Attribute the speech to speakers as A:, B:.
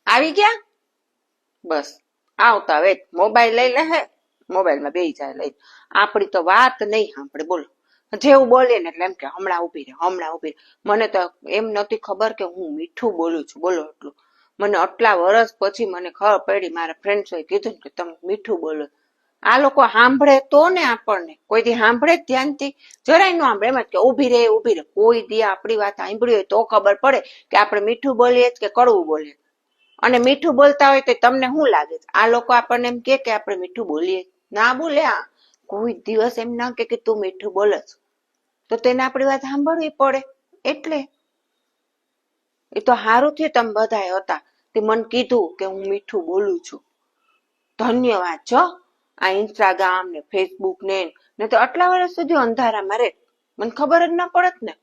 A: આવી ગયા? બસ આવતા વેત મોબાઈલ લઈ લે હે, મોબાઈલમાં બેહી જાય લઈ. આપણી તો વાત નહીં સાંભળે, બોલો. જેવું બોલીએ ને એટલે એમ કે હમણાં ઊભી રહે, હમણાં ઊભી રહે. મને તો એમ નહોતી ખબર કે હું મીઠું બોલું છું, બોલો એટલું. મને આટલા વર્ષ પછી મને ખબર પડી, મારા ફ્રેન્ડ્સોએ કીધું કે તમે મીઠું બોલો. આ લોકો સાંભળે તો ને, આપણને કોઈ દી સાંભળે ધ્યાનથી? જરાય ન સાંભળે, એમ જ કે ઊભી રહે ઊભી રહે. કોઈ દી આપણી વાત સાંભળી હોય તો ખબર પડે કે આપણે મીઠું બોલીએ કે કડવું બોલીએ. અને મીઠું બોલતા હોય તો તમને શું લાગે છે? આ લોકો આપણને એમ કે આપણે મીઠું બોલીએ? ના બોલે. આ કોઈ દિવસ એમ ના કે તું મીઠું બોલસ, તો તેને આપણી વાત સાંભળવી પડે. એટલે એ તો સારું થયું તમે બધા હતા તે મને કીધું કે હું મીઠું બોલું છું. ધન્યવાદ છો. આ ઇન્સ્ટાગ્રામ ને ફેસબુક ને તો આટલા વર્ષ સુધી અંધારામાં રહે, મને ખબર જ ના પડત ને.